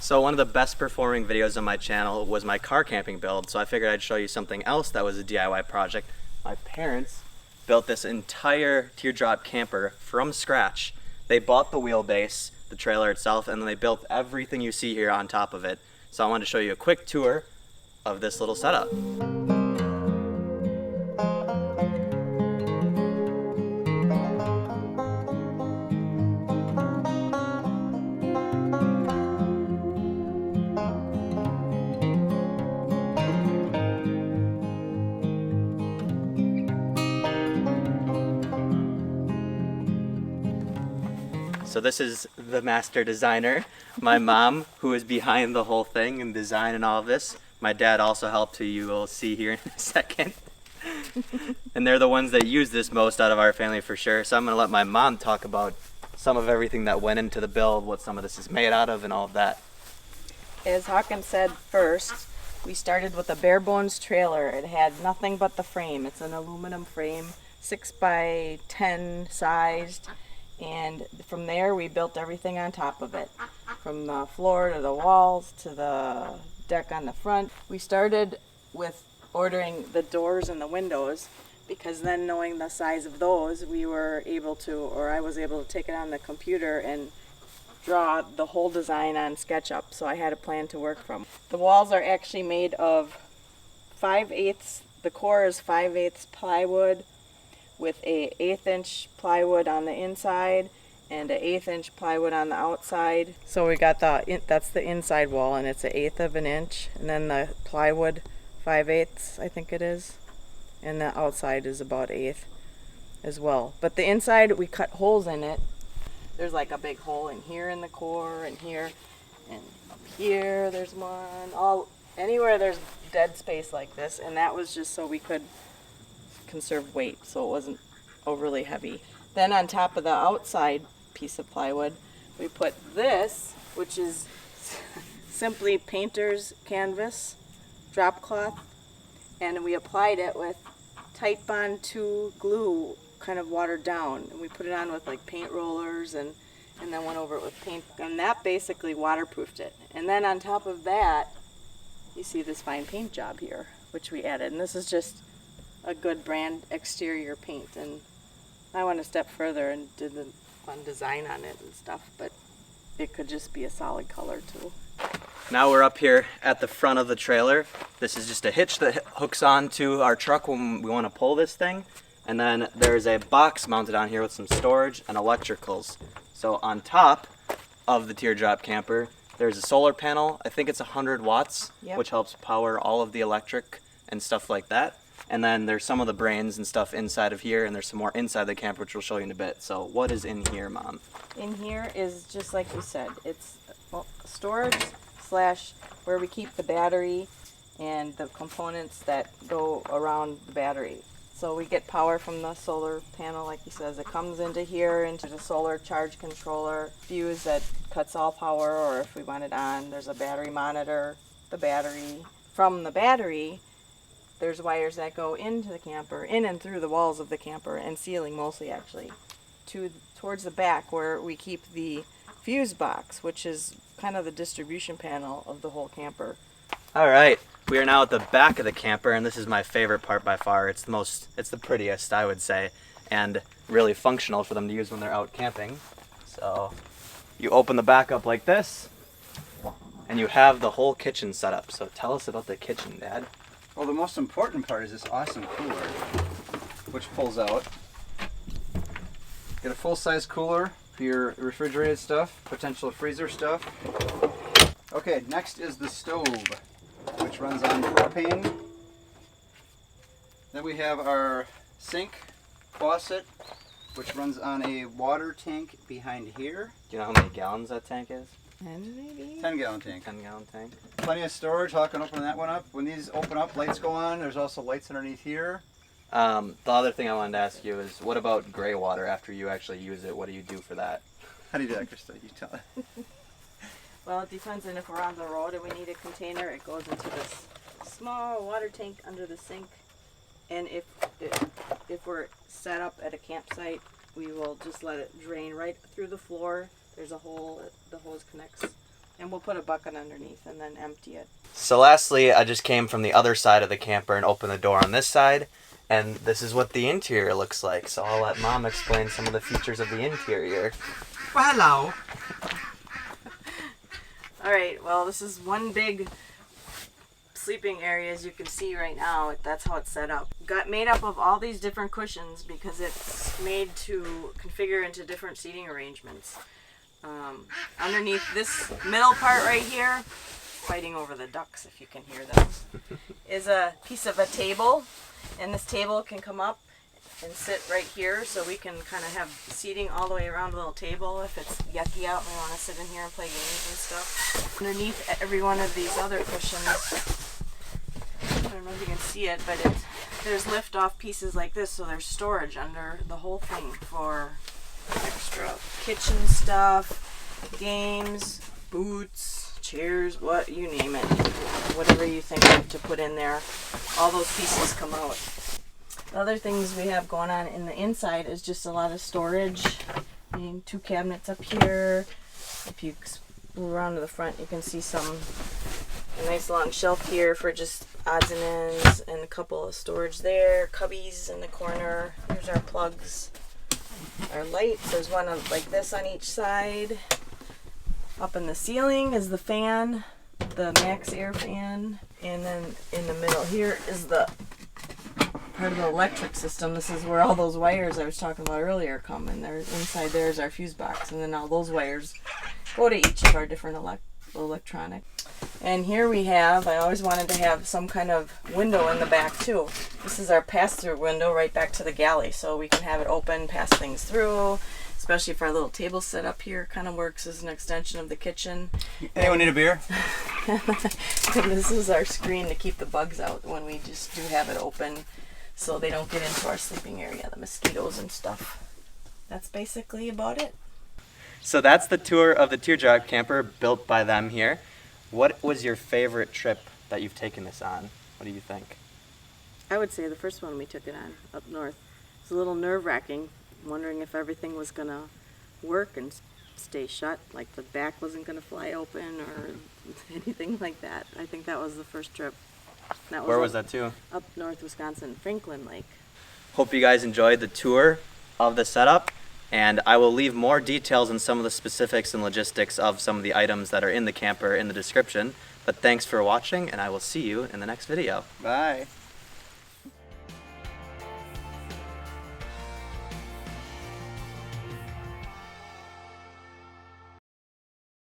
So one of the best performing videos on my channel was my car camping build, so I figured I'd show you something else that was a DIY project. My parents built this entire teardrop camper from scratch. They bought the wheelbase, the trailer itself, and then they built everything you see here on top of it. So I wanted to show you a quick tour of this little setup. So this is the master designer, my mom, who is behind the whole thing and design and all of this. My dad also helped, who you will see here in a second. And they're the ones that use this most out of our family for sure. So I'm going to let my mom talk about some of everything that went into the build, what some of this is made out of and all of that. As Hawkin said first, we started with a bare bones trailer. It had nothing but the frame. It's an aluminum frame, 6x10 sized. And from there we built everything on top of it, from the floor to the walls to the deck on the front. We started with ordering the doors and the windows, because then knowing the size of those, we were able to, or I was able to take it on the computer and draw the whole design on SketchUp, so I had a plan to work from. The walls are actually made of 5/8, the core is 5/8 plywood, with a 1/8 inch plywood on the inside and a 1/8 inch plywood on the outside. So we got that's the inside wall, and it's a 1/8 of an inch, and then the plywood 5/8 I think it is, and the outside is about 1/8 as well. But the inside, we cut holes in it. There's like a big hole in here in the core, and here, and up here there's one. Anywhere there's dead space like this, and that was just so we could conserve weight, so it wasn't overly heavy. Then on top of the outside piece of plywood, we put this, which is simply painter's canvas drop cloth, and we applied it with Tight Bond 2 glue, kind of watered down, and we put it on with like paint rollers and then went over it with paint, and that basically waterproofed it. And then on top of that, you see this fine paint job here, which we added, and this is just a good brand exterior paint. And I went a step further and did the fun design on it and stuff, but it could just be a solid color too. Now we're up here at the front of the trailer. This is just a hitch that hooks onto our truck when we want to pull this thing. And then there's a box mounted on here with some storage and electricals. So on top of the teardrop camper, there's a solar panel. I think it's 100 watts, Yep. which helps power all of the electric and stuff like that. And then there's some of the brains and stuff inside of here, and there's some more inside the camper, which we'll show you in a bit. So what is in here, Mom? In here is, just like you said, it's storage / where we keep the battery and the components that go around the battery. So we get power from the solar panel, like he says. It comes into here, into the solar charge controller, fuse that cuts all power, or if we want it on, there's a battery monitor, the battery. From the battery, there's wires that go into the camper, in and through the walls of the camper, and ceiling mostly actually, towards the back where we keep the fuse box, which is kind of the distribution panel of the whole camper. All right, we are now at the back of the camper, and this is my favorite part by far. It's the prettiest, I would say, and really functional for them to use when they're out camping. So you open the back up like this, and you have the whole kitchen set up. So tell us about the kitchen, Dad. Well, the most important part is this awesome cooler, which pulls out. Get a full-size cooler for your refrigerated stuff, potential freezer stuff. Okay, next is the stove, which runs on propane. Then we have our sink faucet, which runs on a water tank behind here. Do you know how many gallons that tank is? And maybe 10-gallon tank. 10-gallon tank. Plenty of storage. How can open that one up? When these open up, lights go on. There's also lights underneath here. The other thing I wanted to ask you is, what about gray water after you actually use it? What do you do for that? How do you do that, Krista? You tell it. Well, it depends on if we're on the road and we need a container. It goes into this small water tank under the sink. And if we're set up at a campsite, we will just let it drain right through the floor. There's a hole, the hose connects And we'll put a bucket underneath and then empty it. So lastly, I just came from the other side of the camper and opened the door on this side, and this is what the interior looks like. So I'll let Mom explain some of the features of the interior. Well, hello. Alright, well this is one big sleeping area as you can see right now. That's how it's set up. Got made up of all these different cushions because it's made to configure into different seating arrangements. Underneath this middle part right here, fighting over the ducks if you can hear them, is a piece of a table, and this table can come up and sit right here, so we can kind of have seating all the way around a little table if it's yucky out and we want to sit in here and play games and stuff. Underneath every one of these other cushions, I don't know if you can see it, but there's lift off pieces like this, so there's storage under the whole thing for extra kitchen stuff, games, boots, chairs, what you name it, whatever you think of to put in there, all those pieces come out. The other things we have going on in the inside is just a lot of storage. I mean, 2 cabinets up here. If you move around to the front, you can see a nice long shelf here for just odds and ends, and a couple of storage there, cubbies in the corner. Here's our plugs, our lights. There's one like this on each side. Up in the ceiling is the fan, the Max Air fan, and then in the middle here is the part of the electric system. This is where all those wires I was talking about earlier come, and there inside there is our fuse box, and then all those wires go to each of our different electronic. And here we have, I always wanted to have some kind of window in the back too. This is our pass-through window right back to the galley, so we can have it open, pass things through, especially if our little table set up here kind of works as an extension of the kitchen. Anyone need a beer? And this is our screen to keep the bugs out when we just do have it open, so they don't get into our sleeping area, the mosquitoes and stuff. That's basically about it. So that's the tour of the Teardrop camper built by them here. What was your favorite trip that you've taken this on? What do you think? I would say the first one we took it on up north. It was a little nerve-wracking, wondering if everything was going to work and stay shut, like the back wasn't going to fly open or anything like that. I think that was the first trip. Where was that to? Up north Wisconsin, Franklin Lake. Hope you guys enjoyed the tour of the setup, and I will leave more details on some of the specifics and logistics of some of the items that are in the camper in the description. But thanks for watching, and I will see you in the next video. Bye.